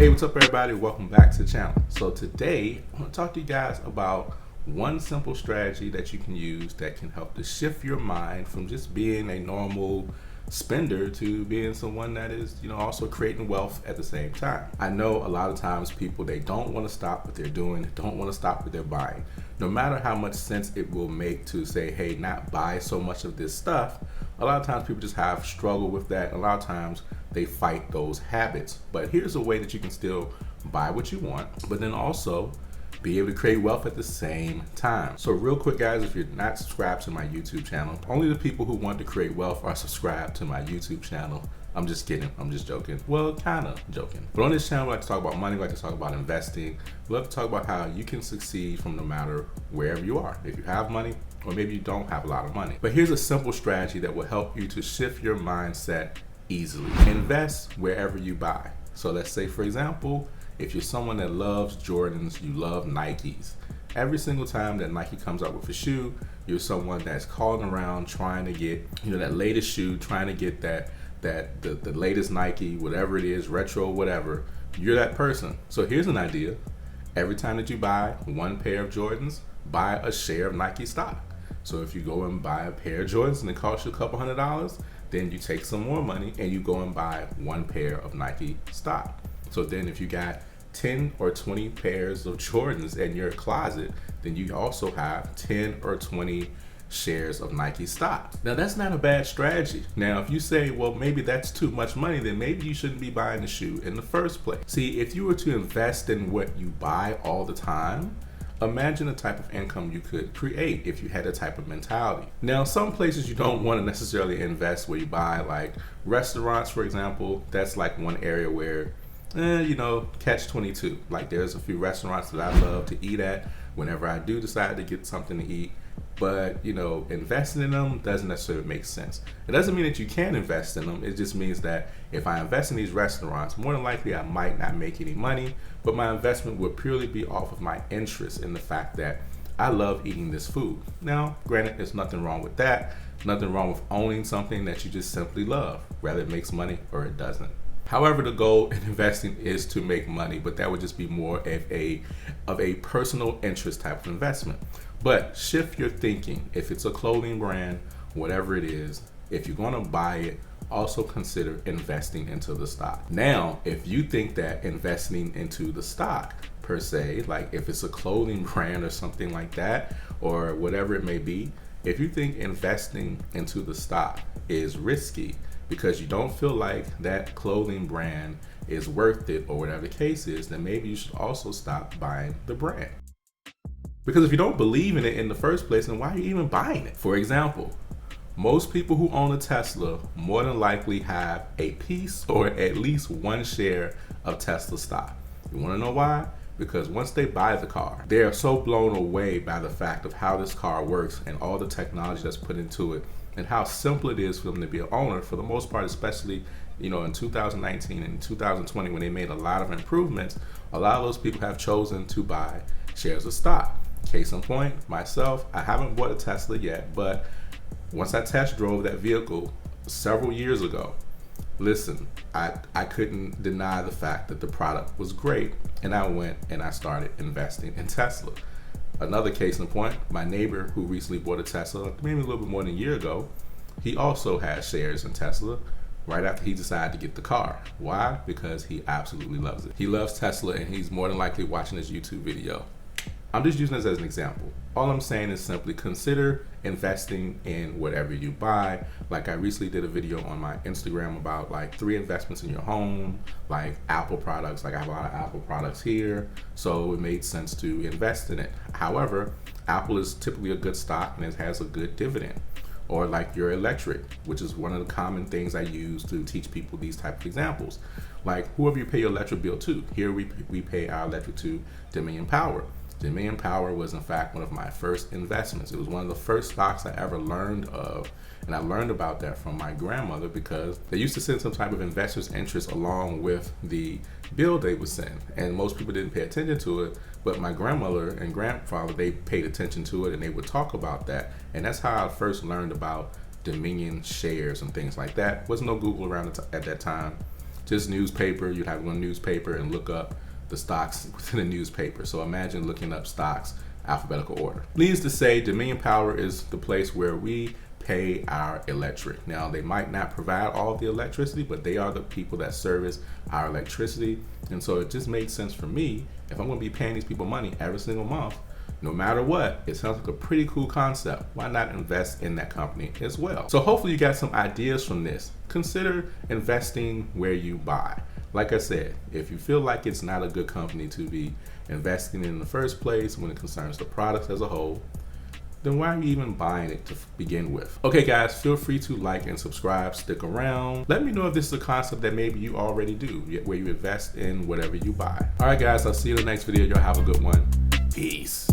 Hey, what's up everybody? Welcome back to the channel. So today, I want to talk to you guys about one simple strategy that you can use that can help to shift your mind from just being a normal spender to being someone that is, also creating wealth at the same time. I know a lot of times people, they don't want to stop what they're doing, don't want to stop what they're buying. No matter how much sense it will make to say, hey, not buy so much of this stuff, a lot of times people just have struggle with that. A lot of times they fight those habits. But here's a way that you can still buy what you want, but then also be able to create wealth at the same time. So real quick guys, if you're not subscribed to my YouTube channel, only the people who want to create wealth are subscribed to my YouTube channel. I'm just kidding, I'm just joking. Well, kind of joking. But on this channel, we like to talk about money, we like to talk about investing. We love to talk about how you can succeed from no matter wherever you are. If you have money, or maybe you don't have a lot of money. But here's a simple strategy that will help you to shift your mindset easily. Invest wherever you buy. So let's say, for example, if you're someone that loves Jordans, you love Nikes. Every single time that Nike comes out with a shoe, you're someone that's calling around trying to get, that latest shoe, trying to get the latest Nike, whatever it is, retro, whatever. You're that person. So here's an idea. Every time that you buy one pair of Jordans, buy a share of Nike stock. So if you go and buy a pair of Jordans and it costs you a couple $100, then you take some more money and you go and buy one pair of Nike stock. So then if you got 10 or 20 pairs of Jordans in your closet, then you also have 10 or 20 shares of Nike stock. Now that's not a bad strategy. Now if you say, well, maybe that's too much money, then maybe you shouldn't be buying the shoe in the first place. See, if you were to invest in what you buy all the time, imagine the type of income you could create if you had a type of mentality. Now, some places you don't want to necessarily invest where you buy, like restaurants, for example. That's like one area where catch 22. Like there's a few restaurants that I love to eat at whenever I do decide to get something to eat. But, investing in them doesn't necessarily make sense. It doesn't mean that you can't invest in them. It just means that if I invest in these restaurants, more than likely I might not make any money, but my investment would purely be off of my interest in the fact that I love eating this food. Now, granted, there's nothing wrong with that. Nothing wrong with owning something that you just simply love, whether it makes money or it doesn't. However, the goal in investing is to make money, but that would just be more of a personal interest type of investment. But shift your thinking. If it's a clothing brand, whatever it is, if you're going to buy it, also consider investing into the stock. Now, if you think that investing into the stock per se, like if it's a clothing brand or something like that, or whatever it may be, if you think investing into the stock is risky, because you don't feel like that clothing brand is worth it or whatever the case is, then maybe you should also stop buying the brand. Because if you don't believe in it in the first place, then why are you even buying it? For example, most people who own a Tesla more than likely have a piece or at least one share of Tesla stock. You want to know why? Because once they buy the car, they are so blown away by the fact of how this car works and all the technology that's put into it, and how simple it is for them to be an owner for the most part, especially in 2019 and 2020 when they made a lot of improvements. A lot of those people have chosen to buy shares of stock. Case in point, myself, I haven't bought a Tesla yet, but once I test drove that vehicle several years ago, listen, I couldn't deny the fact that the product was great, and I went and I started investing in Tesla. Another case in point, my neighbor who recently bought a Tesla, maybe a little bit more than a year ago, he also has shares in Tesla right after he decided to get the car. Why? Because he absolutely loves it. He loves Tesla and he's more than likely watching this YouTube video. I'm just using this as an example. All I'm saying is simply consider investing in whatever you buy. Like I recently did a video on my Instagram about like 3 investments in your home, like Apple products. Like I have a lot of Apple products here, so it made sense to invest in it. However, Apple is typically a good stock and it has a good dividend. Or like your electric, which is one of the common things I use to teach people these type of examples. Like whoever you pay your electric bill to. Here we pay our electric to Dominion Power. Dominion Power was in fact one of my first investments. It was one of the first stocks I ever learned of, and I learned about that from my grandmother because they used to send some type of investor's interest along with the bill they would send, and most people didn't pay attention to it, but my grandmother and grandfather, they paid attention to it and they would talk about that, and that's how I first learned about Dominion shares and things like that. Wasn't no Google around at that time just newspaper, you'd have one newspaper and look up the stocks within the newspaper. So imagine looking up stocks alphabetical order. Needless to say, Dominion Power is the place where we pay our electric. Now, they might not provide all of the electricity, but they are the people that service our electricity. And so it just made sense for me, if I'm going to be paying these people money every single month, no matter what, it sounds like a pretty cool concept. Why not invest in that company as well? So hopefully you got some ideas from this. Consider investing where you buy. Like I said, if you feel like it's not a good company to be investing in the first place when it concerns the products as a whole, then why are you even buying it to begin with? Okay guys, feel free to like and subscribe, stick around. Let me know if this is a concept that maybe you already do, where you invest in whatever you buy. All right guys, I'll see you in the next video. Y'all have a good one. Peace.